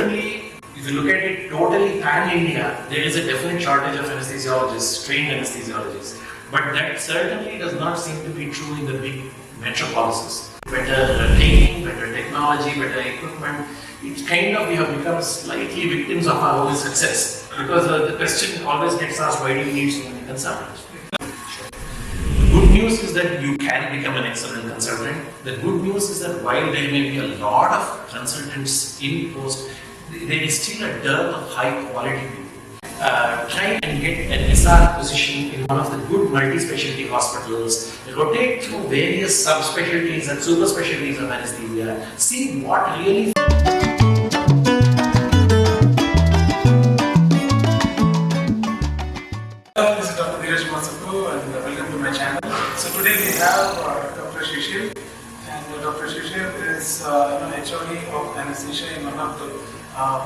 certainly, if you look at it totally pan-India, there is a definite shortage of anesthesiologists, trained anesthesiologists. But that certainly does not seem to be true in the big metropolises. Better training, better technology, better equipment. It's kind of, we have become slightly victims of our own success. Because the question always gets asked, why do you need so many consultants? Good news is that you can become an excellent consultant. The good news is that while there may be a lot of consultants in post, there is still a dearth of high quality people. Try and get an SR position in one of the good multi-specialty hospitals, rotate through various subspecialties and super specialties of anesthesia, see what really. This is Dr. and welcome to my channel. So today we have Dr. Shishir, and Dr. Shishir is HOD of anesthesia in one of the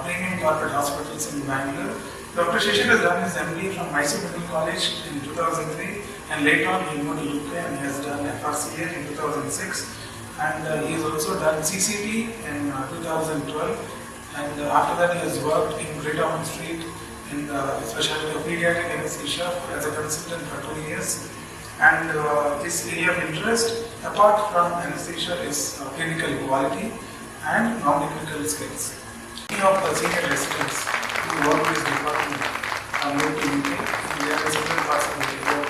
premium corporate hospitals in Bangalore. Dr. Shishir has done his MD from Mysore Medical College in 2003, and later on he moved to UK and he has done FRCA in 2006, and he has also done CCT in 2012, and after that he has worked in Great Ormond Street in the specialty of pediatric anesthesia as a consultant for 2 years. And his area of interest, apart from anesthesia, is clinical quality and non-clinical skills. Many of the senior residents who work in this department are moved to UK. They are in several parts of the world.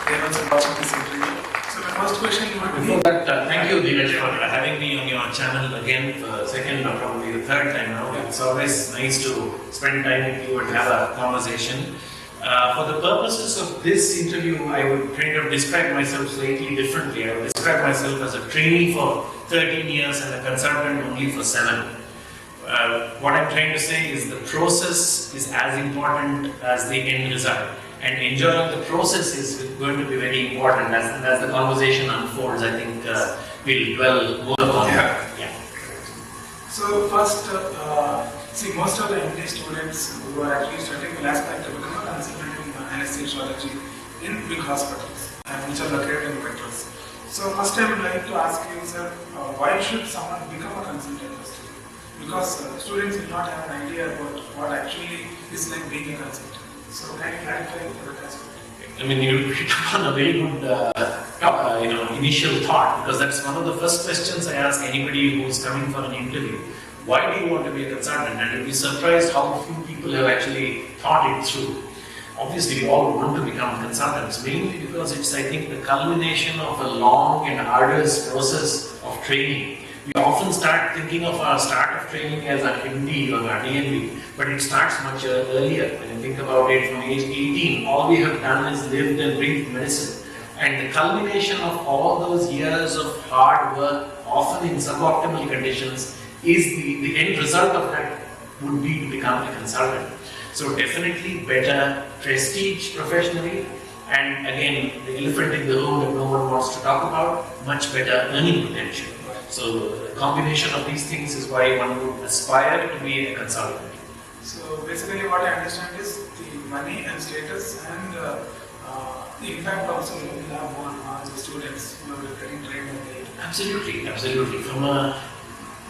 They are also watching this interview. So the first question would be... Before that, thank you, Dheeraj, for having me on your channel again for the second or probably the third time now. It's always nice to spend time with you and have a conversation. For the purposes of this interview, I would kind of describe myself slightly differently. I would describe myself as a trainee for 13 years and a consultant only for 7. What I'm trying to say is the process is as important as the end result. And enjoying the process is going to be very important as the conversation unfolds. I think we'll dwell more upon that. Yeah. So first, see, most of the MD students who are actually studying will aspire to become a consultant in anesthesiology in big hospitals, which are located in metros. So first I would like to ask you, sir, why should someone become a consultant? Because students will not have an idea about what actually is like being a consultant. So can you clarify that aspect? I mean, you hit upon a very good initial thought, because that's one of the first questions I ask anybody who's coming for an interview. Why do you want to be a consultant? And you'll be surprised how few people have actually thought it through. Obviously, we all want to become consultants, mainly because it's, I think, the culmination of a long and arduous process of training. We often start thinking of our start of training as a MD or a DNB, but it starts much earlier. When you think about it, from age 18, all we have done is lived and breathed medicine. And the culmination of all those years of hard work, often in suboptimal conditions, is the end result of that would be to become a consultant. So definitely better prestige professionally, and again, the elephant in the room that no one wants to talk about, much better earning potential. So the combination of these things is why one would aspire to be a consultant. So basically what I understand is the money and status and the impact also will have on the students who are getting trained in the... Absolutely, absolutely. From a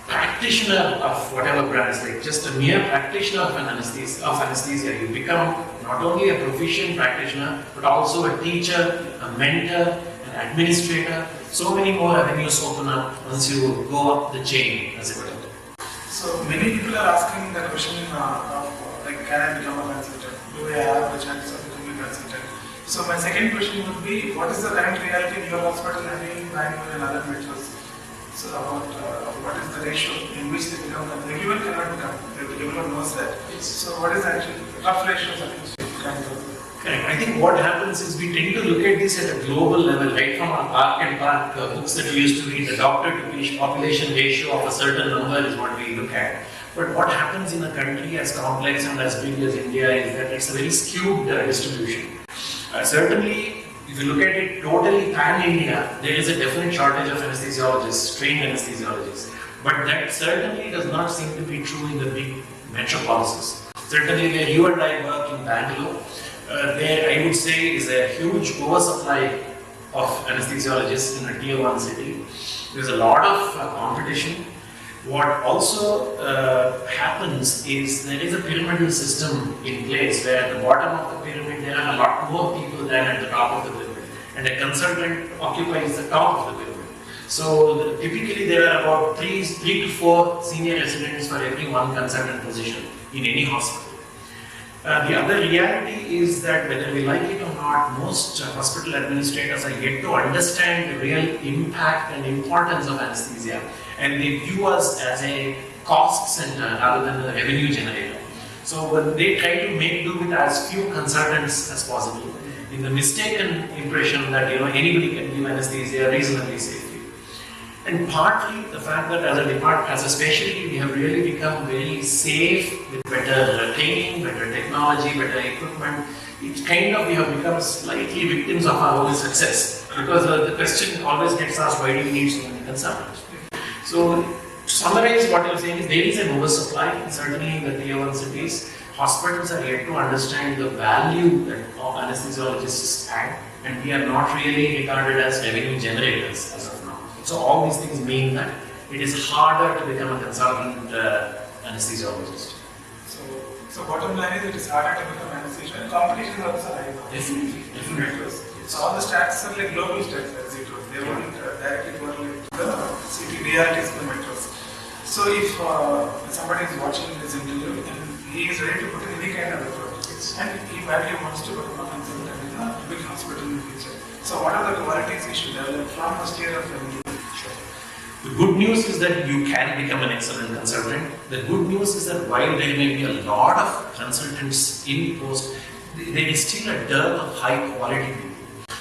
practitioner of whatever branch, like just a mere practitioner of anesthesia, you become not only a proficient practitioner, but also a teacher, a mentor, an administrator. So many more avenues open up once you go up the chain, as it were. So many people are asking the question of can I become a consultant? Do I have the chance of becoming a consultant? So my second question would be, what is the current reality in your hospital and in Bangalore and other metros? So about what is the ratio in which they become consultant? Everyone cannot become, everyone knows that. So what is the actual rough ratios of which you can go? Correct. I think what happens is we tend to look at this at a global level, right from our Park and Park books that we used to read. The doctor to patient population ratio of a certain number is what we look at. But what happens in a country as complex and as big as India is that it's a very skewed distribution. Certainly, if you look at it totally pan-India, there is a definite shortage of anesthesiologists, trained anesthesiologists. But that certainly does not seem to be true in the big metropolises. Certainly where you and I work in Bangalore, there I would say is a huge oversupply of anesthesiologists in a tier 1 city. There's a lot of competition. What also happens happens is there is a pyramidal system in place where at the bottom of the pyramid there are a lot more people than at the top of the pyramid, and a consultant occupies the top of the pyramid. So typically there are about three to four senior residents for every one consultant position in any hospital. The other reality is that whether we like it or not, most hospital administrators are yet to understand the real impact and importance of anesthesia, and they view us as a cost center rather than a revenue generator. So when they try to make do with as few consultants as possible, in the mistaken impression that anybody can give anesthesia reasonably safely. And partly the fact that as a department, as a specialty, we have really become very safe with better training, better technology, better equipment. It kind of, we have become slightly victims of our own success, because the question always gets asked, why do we need so many consultants? So to summarize what I'm saying is there is an oversupply, certainly in the tier 1 cities. Hospitals are yet to understand the value that anesthesiologists add, and we are not really regarded as revenue generators as of now. So all these things mean that it is harder to become a consultant anesthesiologist. So bottom line is it is harder to become anesthesia, and competition is also high. Definitely. So all the stats are like global stats, as it was. They won't directly correlate to the city realities of the metros. So if somebody is watching this interview and he is ready to put in any kind of effort, and he badly wants to become a consultant in a big hospital in the future. So what are the qualities he should develop from first year of MD? The good news is that you can become an excellent consultant. The good news is that while there may be a lot of consultants in post, there is still a dearth of high quality people.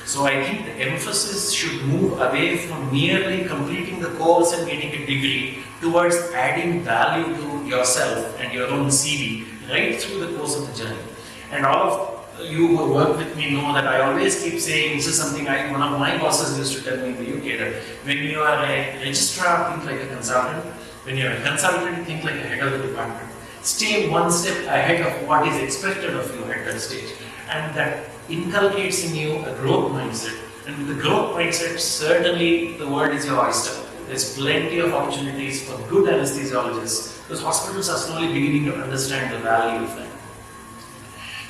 So I think the emphasis should move away from merely completing the course and getting a degree towards adding value to yourself and your own CV right through the course of the journey. And all of you who work with me know that I always keep saying, this is something one of my bosses used to tell me in the UK, that when you are a registrar, think like a consultant. When you are a consultant, think like a head of the department. Stay one step ahead of what is expected of you at that stage. And that inculcates in you a growth mindset. And with the growth mindset, certainly the world is your oyster. There's plenty of opportunities for good anesthesiologists, because hospitals are slowly beginning to understand the value of that.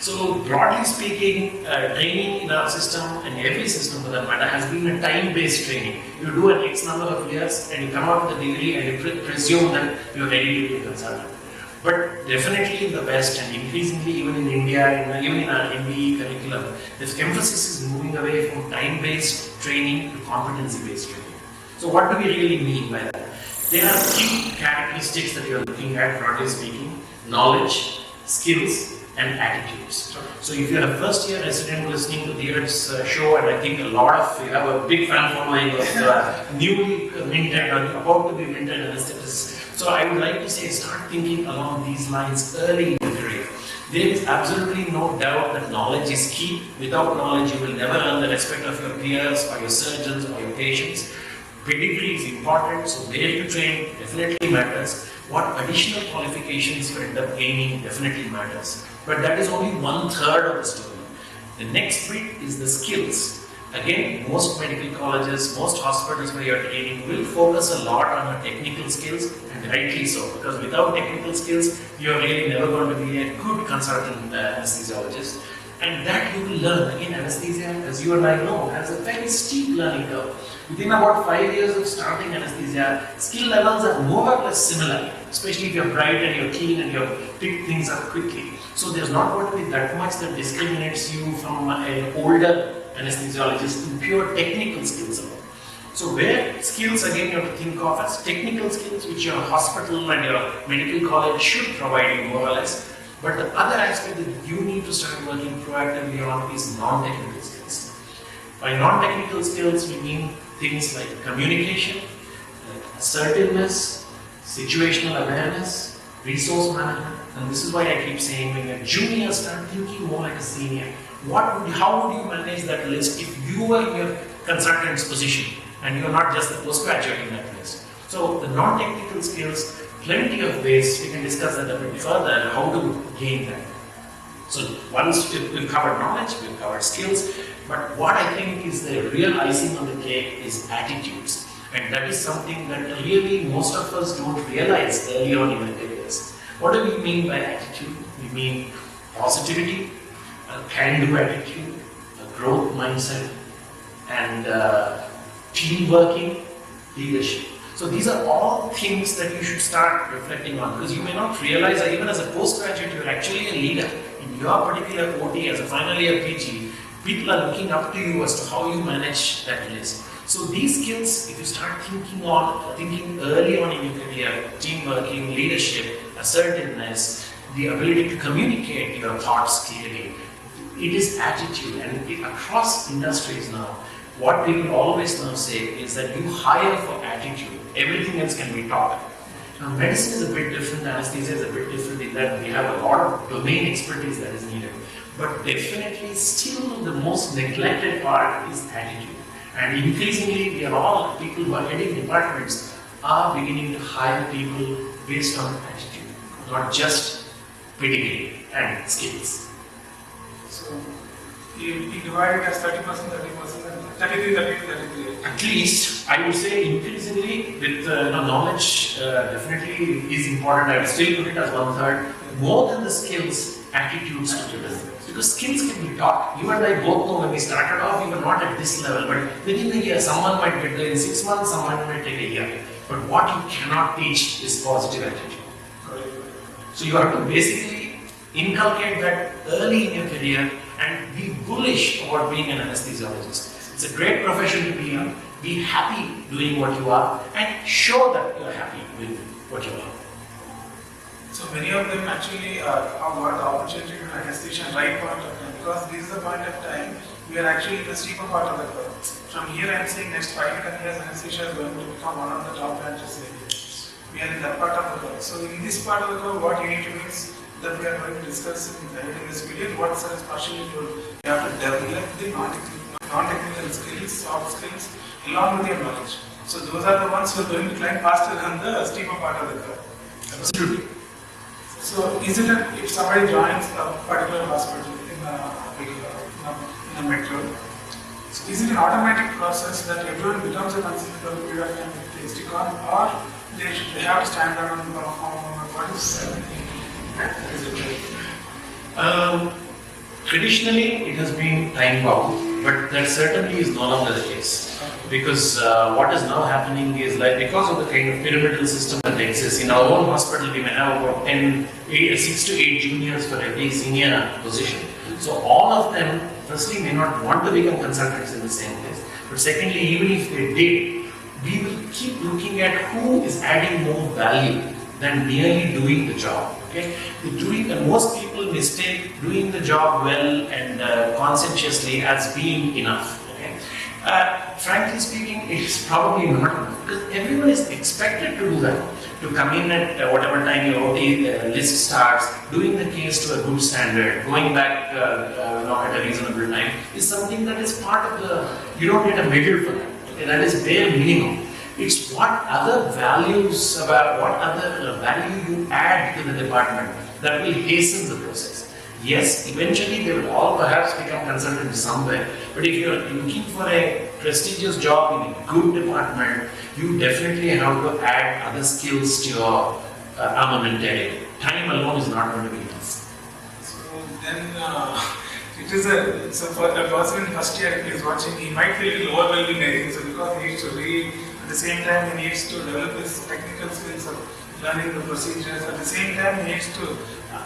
So broadly speaking, training in our system, and every system for that matter, has been a time-based training. You do an X number of years and you come out with a degree and you presume that you're ready to be a consultant. But definitely in the West, and increasingly even in India, even in our MBE curriculum, this emphasis is moving away from time-based training to competency-based training. So what do we really mean by that? There are three characteristics that you're looking at, broadly speaking: knowledge, skills, and attitudes. So if you're a first year resident listening to Dheeraj's show, and I think you have a big fan following of newly minted or about to be minted anesthetists. So I would like to say, start thinking along these lines early in the career. There is absolutely no doubt that knowledge is key. Without knowledge, you will never earn the respect of your peers or your surgeons or your patients. Pedigree is important, so where you train definitely matters. What additional qualifications you end up gaining definitely matters. But that is only 1/3 of the story. The next bit is the skills. Again, most medical colleges, most hospitals where you're training will focus a lot on your technical skills, and rightly so, because without technical skills, you're really never going to be a good consultant anesthesiologist. And that you will learn. Again, anesthesia, as you and I know, has a very steep learning curve. Within about 5 years of starting anesthesia, skill levels are more or less similar, especially if you're bright and you're keen and you pick things up quickly. So there's not going to be that much that discriminates you from an older anesthesiologist in pure technical skills alone. So where skills, again, you have to think of as technical skills, which your hospital and your medical college should provide you more or less. But the other aspect that you need to start working proactively on is non-technical skills. By non-technical skills, we mean things like communication, like assertiveness, situational awareness, resource management. And this is why I keep saying, when you're junior, start thinking more like a senior. How would you manage that list if you were in your consultant's position and you're not just a postgraduate in that list? So the non-technical skills, plenty of ways, we can discuss that a bit further, how to gain that. So once we've covered knowledge, we've covered skills, but what I think is the real icing on the cake is attitudes. And that is something that really most of us don't realize early on in our careers. What do we mean by attitude? We mean positivity, a can-do attitude, a growth mindset, and team working, leadership. So these are all things that you should start reflecting on, because you may not realize that even as a postgraduate, you're actually a leader. In your particular OT, as a final year PG, people are looking up to you as to how you manage that list. So these skills, if you start thinking early on in your career, team working, leadership, assertiveness, the ability to communicate your thoughts clearly, it is attitude. And across industries now, what people always now say is that you hire for attitude. Everything else can be taught. Now, medicine is a bit different, anesthesia is a bit different in that we have a lot of domain expertise that is needed. But definitely, still the most neglected part is attitude. And increasingly, we are all people who are heading departments are beginning to hire people based on attitude, not just pedigree and skills. So, you divide it as 30%, 30%, 33, 33, 33. At least, I would say increasingly with knowledge definitely is important. I would still put it as 1/3. More than the skills, attitudes to it. Because skills can be taught. You and I both know when we started off, we were not at this level. But within a year, someone might get there in 6 months, someone might take a year. But what you cannot teach is positive attitude. So you have to basically inculcate that early in your career and be bullish about being an anesthesiologist. It's a great profession to be in. Be happy doing what you are and show that you're happy with what you are. So many of them actually have got the opportunity to anesthesia right point of time, because this is the point of time we are actually in the steeper part of the curve. From here I am saying next 5 to 10 years anesthesia is going to become one of the top branches in India. We are in that part of the curve. So in this part of the curve, what you need to do is that we are going to discuss in this video. What sir is partially told, you have to develop the non-technical skills, soft skills, along with your knowledge. So those are the ones who are going to climb faster than the steeper part of the curve. Absolutely. So is it if somebody joins a particular hospital in a metro, so is it an automatic process that everyone becomes a consultant for a period of time with the STCON, or they have to stand out and perform? What is it? Traditionally, it has been time bound, but that certainly is no longer the case. Because what is now happening is, like, because of the kind of pyramidal system that exists in our own hospital, we may have about 6 to 8 juniors for every senior position. So all of them, firstly, may not want to become consultants in the same place. But secondly, even if they did, we will keep looking at who is adding more value than merely doing the job. Okay? Most people mistake doing the job well and conscientiously as being enough. Okay? Frankly speaking, it is probably not enough, because everyone is expected to do that. To come in at whatever time your OT list starts, doing the case to a good standard, going back at a reasonable time, is something that is part of the. You don't get a medal for that. Okay? That is bare minimum. It's what other value you add to the department that will hasten the process. Yes, eventually they will all perhaps become consultants somewhere, but if you're looking for a prestigious job in a good department, you definitely have to add other skills to your armamentarium. Time alone is not going to be enough. So then so for a person in first year who is watching, he might feel a little overwhelming, I think, so because he needs to read, at the same time he needs to develop his technical skills of learning the procedures, at the same time he needs to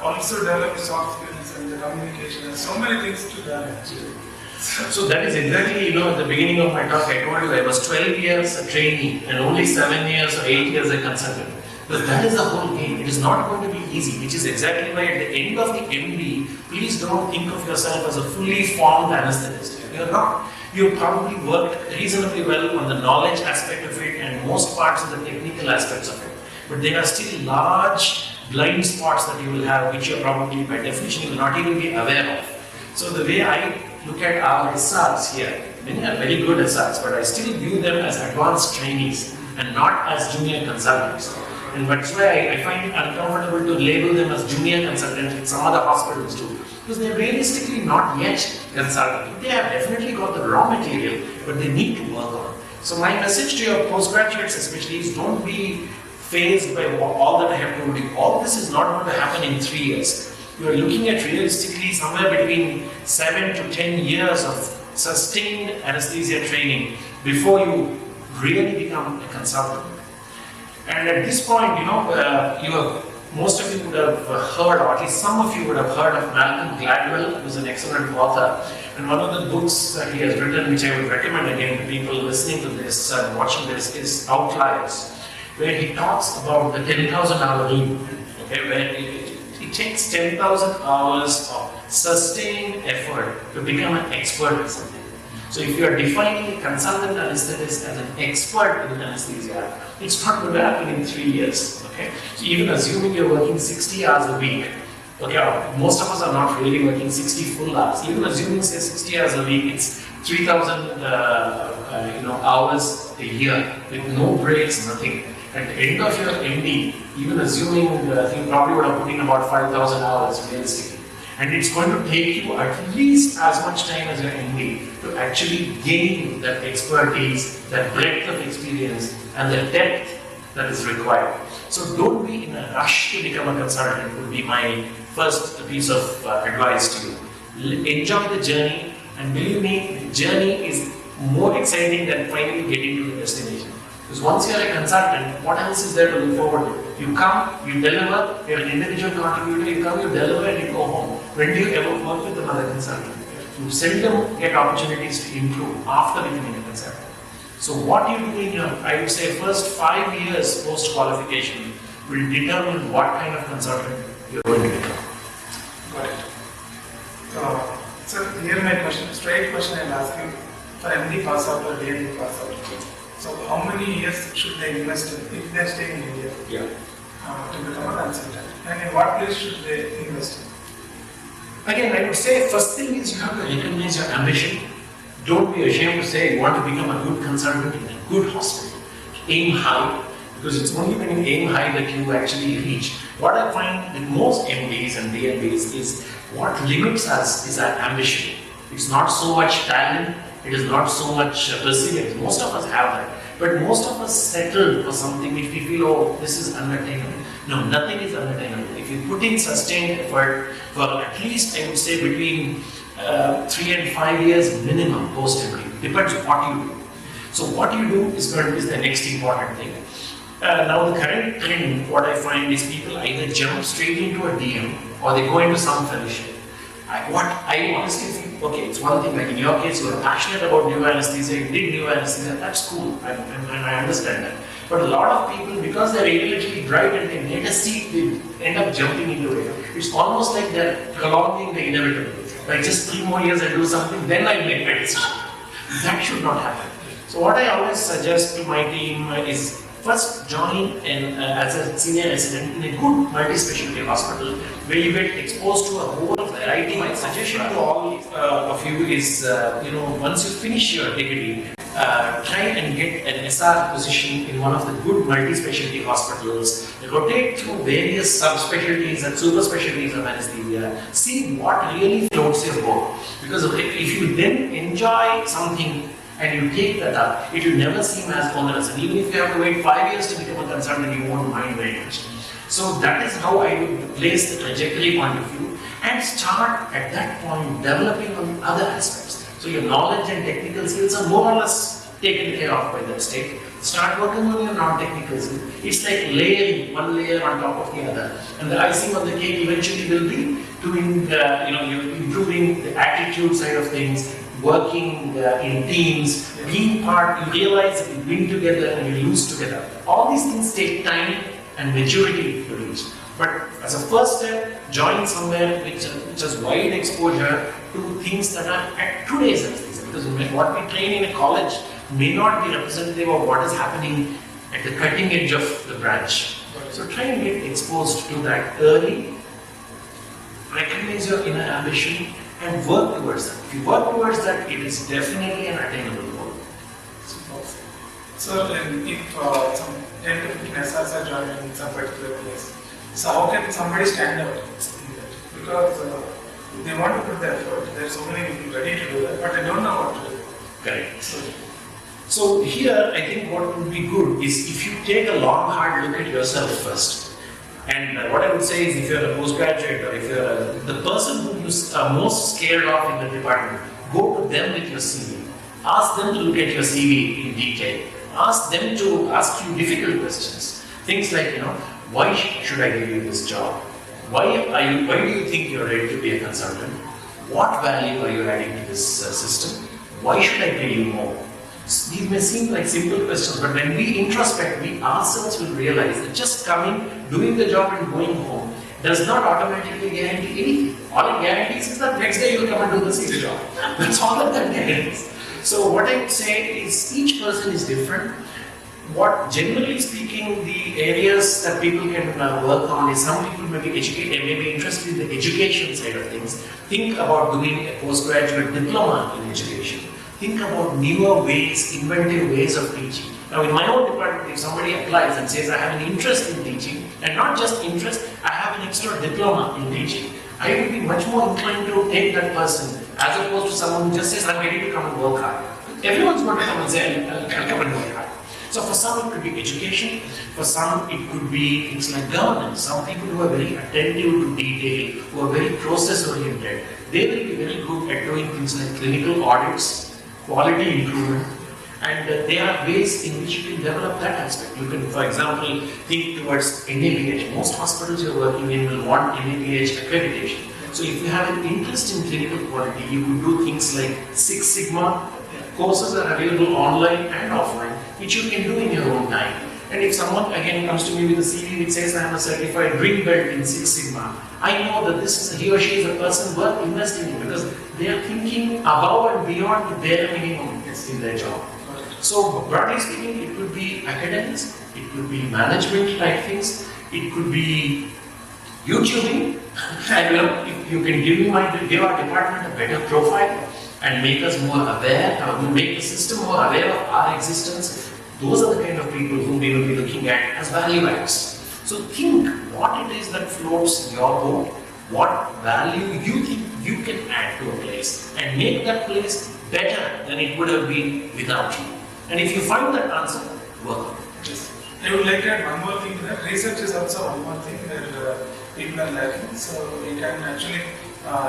also develop his soft skills and the communication. There's so many things to learn actually. So that is exactly, at the beginning of my talk, I told you I was 12 years a trainee and only 7 years or 8 years a consultant. But that is the whole game. It is not going to be easy, which is exactly why at the end of the MD, please don't think of yourself as a fully formed anesthetist. You're not. You've probably worked reasonably well on the knowledge aspect of it and most parts of the technical aspects of it. But there are still large blind spots that you will have, which you're probably by definition you will not even be aware of. So the way I look at our SRs here, many are very good SRs, but I still view them as advanced trainees and not as junior consultants. And that's why I find it uncomfortable to label them as junior consultants, which some other hospitals do. Because they're realistically not yet consultants. They have definitely got the raw material, but they need to work on it. So my message to your postgraduates especially is, don't be phased by all that I have told you. All this is not going to happen in 3 years. You are looking at realistically somewhere between 7 to 10 years of sustained anesthesia training before you really become a consultant. And at this point, most of you would have heard, or at least some of you would have heard of Malcolm Gladwell, who's an excellent author. And one of the books that he has written, which I would recommend again to people listening to this and watching this, is Outliers, where he talks about the 10,000 hour rule, okay, where it takes 10,000 hours of sustained effort to become an expert in something. So if you are defining a consultant anesthetist as an expert in anesthesia, it's not going to happen in 3 years. Okay? So even assuming you're working 60 hours a week, okay, most of us are not really working 60 full hours. Even assuming say 60 hours a week, it's 3,000 hours a year with no breaks, nothing. At the end of your MD, even assuming you probably would have put in about 5,000 hours realistically. And it's going to take you at least as much time as your MD to actually gain that expertise, that breadth of experience, and the depth that is required. So don't be in a rush to become a consultant, would be my first piece of advice to you. Enjoy the journey, and believe me, the journey is more exciting than finally getting to the destination. Because once you're a consultant, what else is there to look forward to? You come, you deliver, you're an individual contributor, you come, you deliver, and you go home. When do you ever work with another consultant? You seldom get opportunities to improve after becoming a consultant. So what you do in your, I would say, first 5 years post-qualification will determine what kind of consultant you're going to become. Got it. So here my question, straight question I'll ask you. For MD pass out or DMD pass out, so how many years should they invest in if they're staying in India to become a consultant? And in what place should they invest in? Again, I would say first thing is you have to recognize your ambition. Don't be ashamed to say you want to become a good consultant in a good hospital. Aim high, because it's only when you aim high that you actually reach. What I find with most MDs and DMDs is what limits us is our ambition. It's not so much talent, it is not so much perseverance. Most of us have that. But most of us settle for something which we feel, oh, this is unattainable. No, nothing is unattainable. If you put in sustained effort for at least, I would say, between 3 and 5 years minimum post-MD, depends on what you do. So what you do is the next important thing. Now the current trend, what I find is people either jump straight into a DM or they go into some fellowship. I honestly think, okay, it's one thing, like in your case, you're passionate about new anesthesia, you did new anesthesia, that's cool, and I understand that. But a lot of people, because they're intellectually bright and they make a seat, they end up jumping into it. It's almost like they're prolonging the inevitable. Like just 3 more years I do something, then I make my decision. That should not happen. So what I always suggest to my team is first join as a senior resident in a good multi-specialty hospital where you get exposed to a whole variety. My suggestion to all of you is, once you finish your degree, try and get an SR position in one of the good multi-specialty hospitals. Rotate through various subspecialties and super specialties of anesthesia. See what really floats your boat. Because if you then enjoy something and you take that up, it will never seem as onerous. And even if you have to wait 5 years to become a consultant, you won't mind very much. So that is how I would place the trajectory point of view and start at that point developing on other aspects. So your knowledge and technical skills are more or less taken care of by that state. Start working on your non-technical skills. It's like layering one layer on top of the other. And the icing on the cake eventually will be doing, you're improving the attitude side of things, working in teams, being part, you realize that you win together and you lose together. All these things take time and maturity to reach. But as a first step, join somewhere which has wide exposure to things that are at today's anesthesia. Because what we train in a college may not be representative of what is happening at the cutting edge of the branch. So try and get exposed to that early, recognize your inner ambition, and work towards that. If you work towards that, it is definitely an attainable goal. So if some 10 to 15 SRs are joining in some particular place, so how can somebody stand out in that? Because they want to put the effort, there are so many people ready to do that, but they don't know what to do. Correct. So here, I think what would be good is if you take a long, hard look at yourself first. And what I would say is if you're a postgraduate or if you're the person who you are most scared of in the department, go to them with your CV. Ask them to look at your CV in detail. Ask them to ask you difficult questions. Things like, why should I give you this job? Why do you think you're ready to be a consultant? What value are you adding to this system? Why should I pay you more? These may seem like simple questions, but when we introspect, we ourselves will realize that just coming, doing the job and going home does not automatically guarantee anything. All it guarantees is that next day you will come and do the same job. That's all that guarantees. So what I would say is each person is different. What generally speaking, the areas that people can work on is some people may be educated, may be interested in the education side of things. Think about doing a postgraduate diploma in education. Think about newer ways, inventive ways of teaching. Now in my own department, if somebody applies and says, I have an interest in teaching, and not just interest, I have an extra diploma in teaching, I would be much more inclined to take that person as opposed to someone who just says, I'm ready to come and work hard. Everyone's going to come and say, I'll come and work hard. So for some it could be education, for some it could be things like governance. Some people who are very attentive to detail, who are very process oriented, they will be very good at doing things like clinical audits, quality improvement, and there are ways in which you can develop that aspect. You can, for example, think towards NABH. Most hospitals you're working in will want NABH accreditation. So if you have an interest in clinical quality, you could do things like Six Sigma. Courses are available online and offline, which you can do in your own time. And if someone again comes to me with a CV which says I am a certified green belt in Six Sigma, I know that he or she is a person worth investing in because they are thinking above and beyond the bare minimum in their job. So broadly speaking, it could be academics, it could be management type things, it could be YouTubing, and if you can give our department a better profile and make us more aware, or make the system more aware of our existence, those are the kind of people whom we will be looking at as value adds. So think what it is that floats your boat, what value you think you can add to a place, and make that place better than it would have been without you. And if you find that answer, work on it. Yes. I would like to add one more thing that research is also one more thing that people are lacking. So you can actually,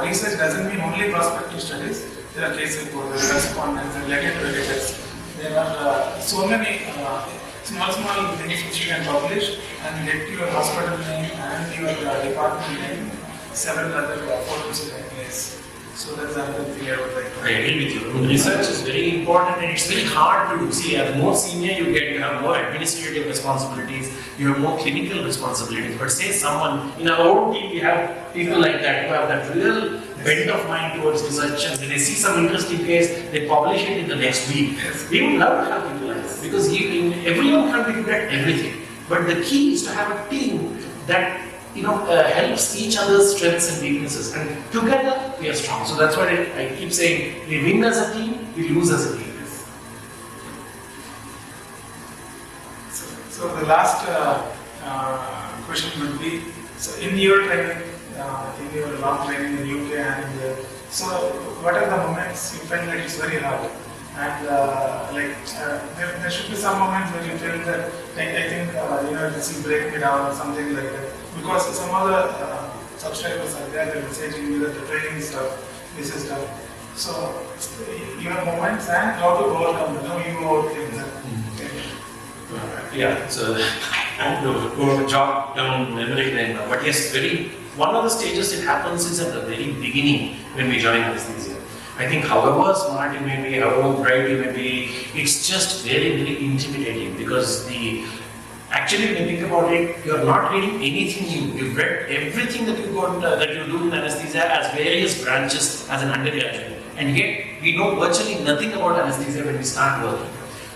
research doesn't mean only prospective studies. There are case reports, correspondence, and letter editors. There are so many small things which you can publish and get your hospital name and your department name, several other forums in place. So that's another thing I would like to. I agree with you. Research is very important and it's very hard to do. See, as more senior you get, you have more administrative responsibilities, you have more clinical responsibilities. But say someone, in our own team, we have people like that who have that real bent of mind towards research, and when they see some interesting case, they publish it in the next week. We would love to have people like that because everyone can't be good at everything. But the key is to have a team that helps each other's strengths and weaknesses, and together we are strong. So that's why I keep saying, we win as a team, we lose as a team. So the last question would be, so in your training, in your long training in UK and India, so what are the moments you felt like it's very hard? And there should be some moments where you feel that I think this will break me down or something like that. Because some other subscribers are there, they're messaging me that the training stuff, this is stuff. So you have moments and how to overcome them, you overcame them. Yeah, so I don't go jog down memory lane now. But yes, one of the stages it happens is at the very beginning when we join anesthesia. I think however smart you may be, however bright you may be, it's just very, very intimidating because actually when you think about it, you're not reading anything new. You've read everything that you do in anesthesia as various branches as an undergraduate. And yet we know virtually nothing about anesthesia when we start working.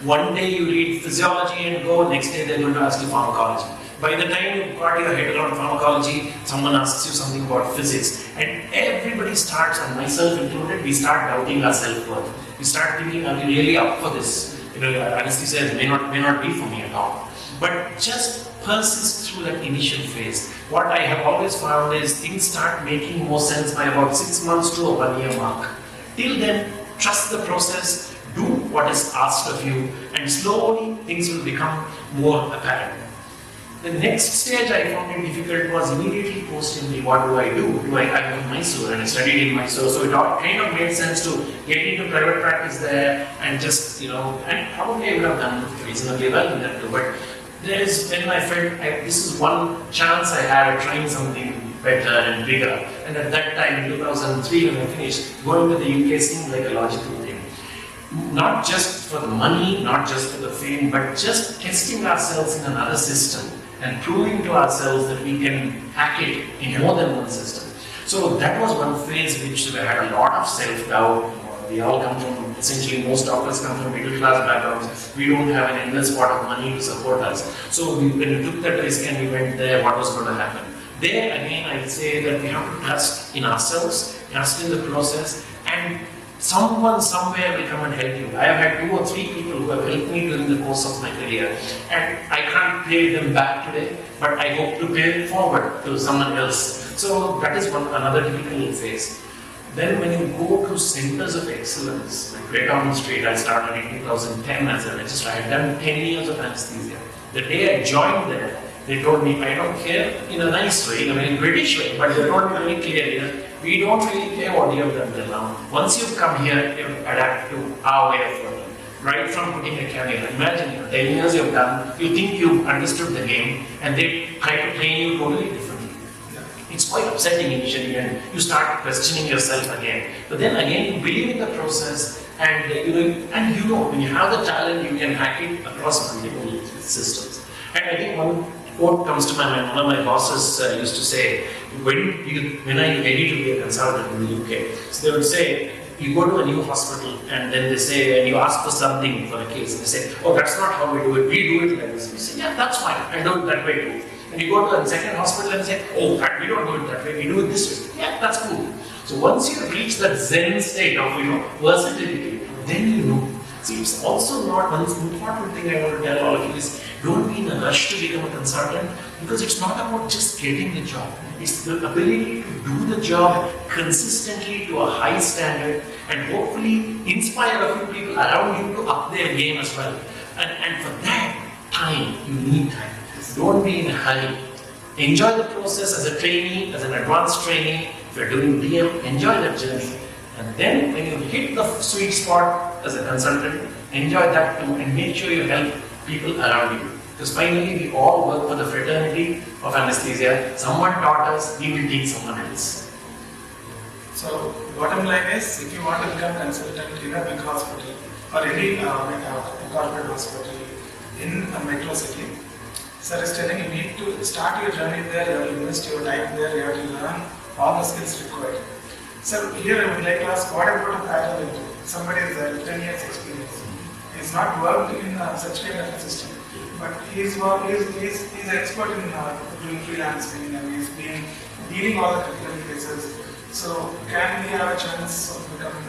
One day you read physiology and go, next day they're going to ask you pharmacology. By the time you've got your head around pharmacology, someone asks you something about physics. And everybody starts, and myself included, we start doubting our self-worth. We start thinking, are we really up for this? Anesthesia may not be for me at all. But just persist through that initial phase. What I have always found is things start making more sense by about 6 months to a 1 year mark. Till then, trust the process, do what is asked of you, and slowly things will become more apparent. The next stage I found it difficult was immediately post MD. What do I do? I'm in Mysore and I studied in Mysore, so it all kind of made sense to get into private practice there and just, and probably I would have done reasonably well in that too. But there is when I felt this is one chance I had of trying something better and bigger. And at that time, in 2003, when I finished, going to the UK seemed like a logical thing. Not just for the money, not just for the fame, but just testing ourselves in another system and proving to ourselves that we can hack it in more than one system. So that was one phase which I had a lot of self-doubt. We all come from, essentially most doctors come from middle class backgrounds. We don't have an endless pot of money to support us. So when we took that risk and we went there, what was going to happen? There again, I'd say that we have to trust in ourselves, trust in the process, and someone somewhere will come and help you. I have had 2 or 3 people who have helped me during the course of my career, and I can't pay them back today, but I hope to pay it forward to someone else. So that is another typical phase. Then when you go to centers of excellence, like Great Ormond Street, I started in 2010 as a registrar. I had done 10 years of anesthesia. The day I joined there, they told me, I don't care in a nice way, in a very British way, but they told me very clearly, we don't really care what you have done till now. Once you've come here, you adapt to our way of working. Right from putting a camera. Imagine 10 years you've done, you think you've understood the game, and they try to train you totally differently. It's quite upsetting initially, and you start questioning yourself again. But then again, you believe in the process, and when you have the talent, you can hack it across multiple systems. And I think one quote comes to my mind. One of my bosses used to say, when are you ready to be a consultant in the UK? So they would say, you go to a new hospital and then they say, and you ask for something for a case, and they say, oh, that's not how we do it, we do it like this. You say, yeah, that's fine, I do it that way too. And you go to a second hospital and say, oh, we don't do it that way, we do it this way. Yeah, that's cool. So once you reach that Zen state of, versatility, then you know. See, it's also not one important thing I want to tell all of you is, don't be in a rush to become a consultant, because it's not about just getting the job. It's the ability to do the job consistently to a high standard and hopefully inspire a few people around you to up their game as well. And for that, time, you need time. Don't be in a hurry. Enjoy the process as a trainee, as an advanced trainee. If you're doing DM, enjoy that journey. And then when you hit the sweet spot as a consultant, enjoy that too and make sure you help people around you. Because finally we all work for the fraternity of anesthesia. Someone taught us, we will teach someone else. So bottom line is, if you want to become consultant in a big hospital or any corporate hospital in a metro city, sir is telling you need to start your journey there, you have to invest your time there, you have to learn all the skills required. So here I would like to ask, what about a parallel into somebody with 10 years experience? He's not worked in such kind of a system, but he's an expert in doing freelancing and he's been dealing all the critical cases. So can we have a chance of becoming?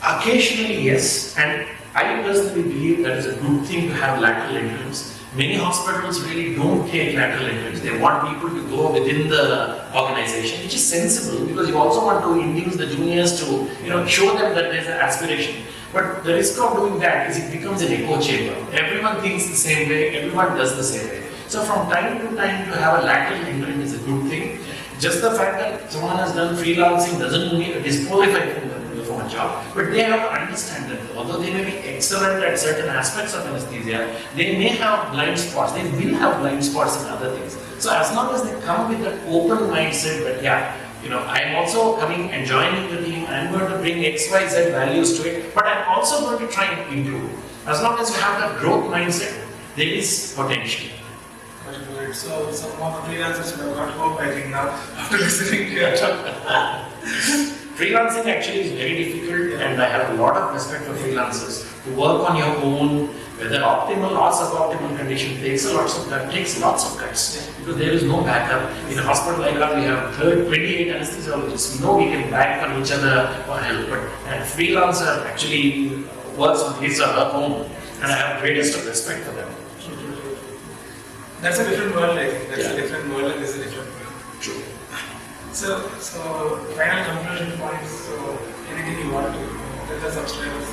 Occasionally, yes, and I personally believe that is a good thing to have lateral entrance. Many hospitals really don't take lateral entrance. They want people to go within the organization, which is sensible because you also want to induce the juniors to, show them that there's an aspiration. But the risk of doing that is it becomes an echo chamber. Everyone thinks the same way, everyone does the same way. So from time to time to have a lateral entrance is a good thing. Just the fact that someone has done freelancing doesn't disqualify them from a job, but they have to understand that although they may be excellent at certain aspects of anesthesia, they may have blind spots, they will have blind spots in other things. So as long as they come with that open mindset that I'm also coming and joining the team, I'm going to bring XYZ values to it, but I'm also going to try and improve. As long as you have that growth mindset, there is potential. So some of the freelancers have got hope, I think, now after listening to your talk. Freelancing actually is very difficult, and I have a lot of respect for freelancers. To work on your own, whether optimal or suboptimal condition, takes lots of guts because there is no backup. In a hospital like ours, we have 28 anesthesiologists. We know we can bank on each other for help, but a freelancer actually works on his or her own, and I have greatest of respect for them. That's a different world, I think. That's a different world, and this is a different world. True. So final conclusion points. So anything you want to tell the subscribers?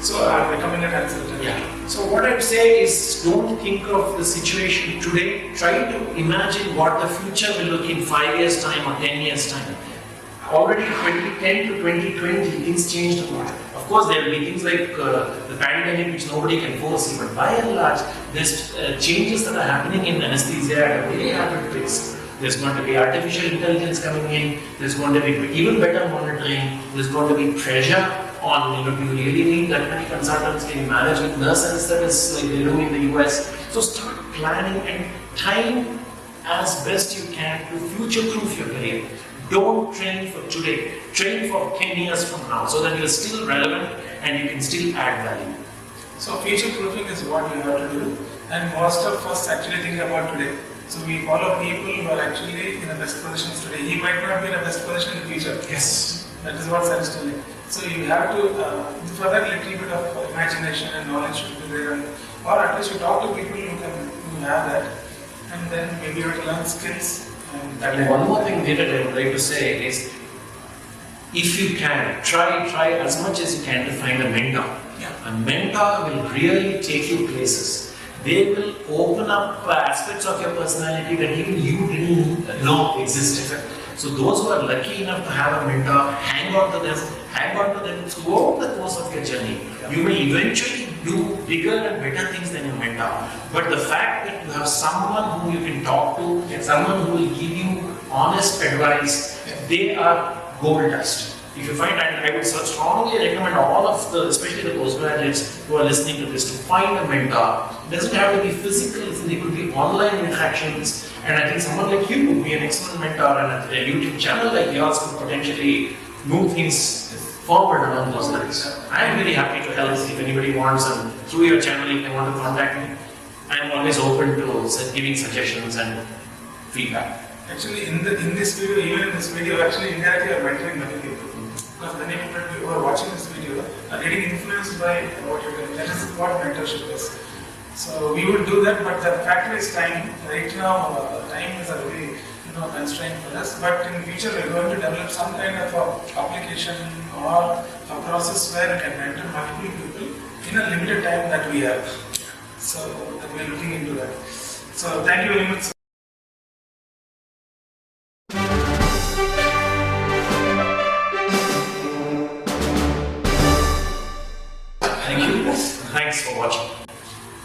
So I recommend a consultant. Yeah. So what I'd say is don't think of the situation today. Try to imagine what the future will look in 5 years' time or 10 years' time. Already 2010 to 2020, things changed a lot. Of course, there will be things like the pandemic which nobody can foresee, but by and large, there's changes that are happening in anesthesia at a very rapid pace. There's going to be artificial intelligence coming in, there's going to be even better monitoring, there's going to be pressure on, do you really need that many consultants? Can you manage with nurse anesthetists like they do in the US? So start planning and time as best you can to future-proof your career. Don't train for today, train for 10 years from now so that you're still relevant and you can still add value. So future-proofing is what we have to do, and most of us actually think about today. So we follow people who are actually in the best positions today. He might not be in the best position in the future. Yes. That is what Sir is telling. So you have to, for that little bit of imagination and knowledge should be there, or at least you talk to people who have that, and then maybe you have to learn skills. And one more thing, Neeraj, I would like to say is, if you can, try as much as you can to find a mentor. Yeah. A mentor will really take you places. They will open up aspects of your personality that even you didn't know existed. So those who are lucky enough to have a mentor, hang on to them throughout the course of your journey. You may eventually do bigger and better things than your mentor. But the fact that you have someone who you can talk to, someone who will give you honest advice, they are gold dust. If you find, and I would strongly recommend all of the, especially the postgraduates who are listening to this, to find a mentor. It doesn't have to be physical, it could be online interactions. And I think someone like you would be an excellent mentor, and a YouTube channel like yours could potentially move things forward along those lines. I am very happy to help if anybody wants, and through your channel, if they want to contact me, I am always open to giving suggestions and feedback. Actually, in this video, even in this video, actually indirectly you are mentoring many people. Because many people who are watching this video are getting influenced by what you're doing. That is what mentorship is. So we would do that, but the factor is time. Right now, time is a very constraint for us. But in future, we're going to develop some kind of application or a process where we can mentor multiple people in a limited time that we have. So that we're looking into that. So thank you very much. Thank you. Thanks for watching.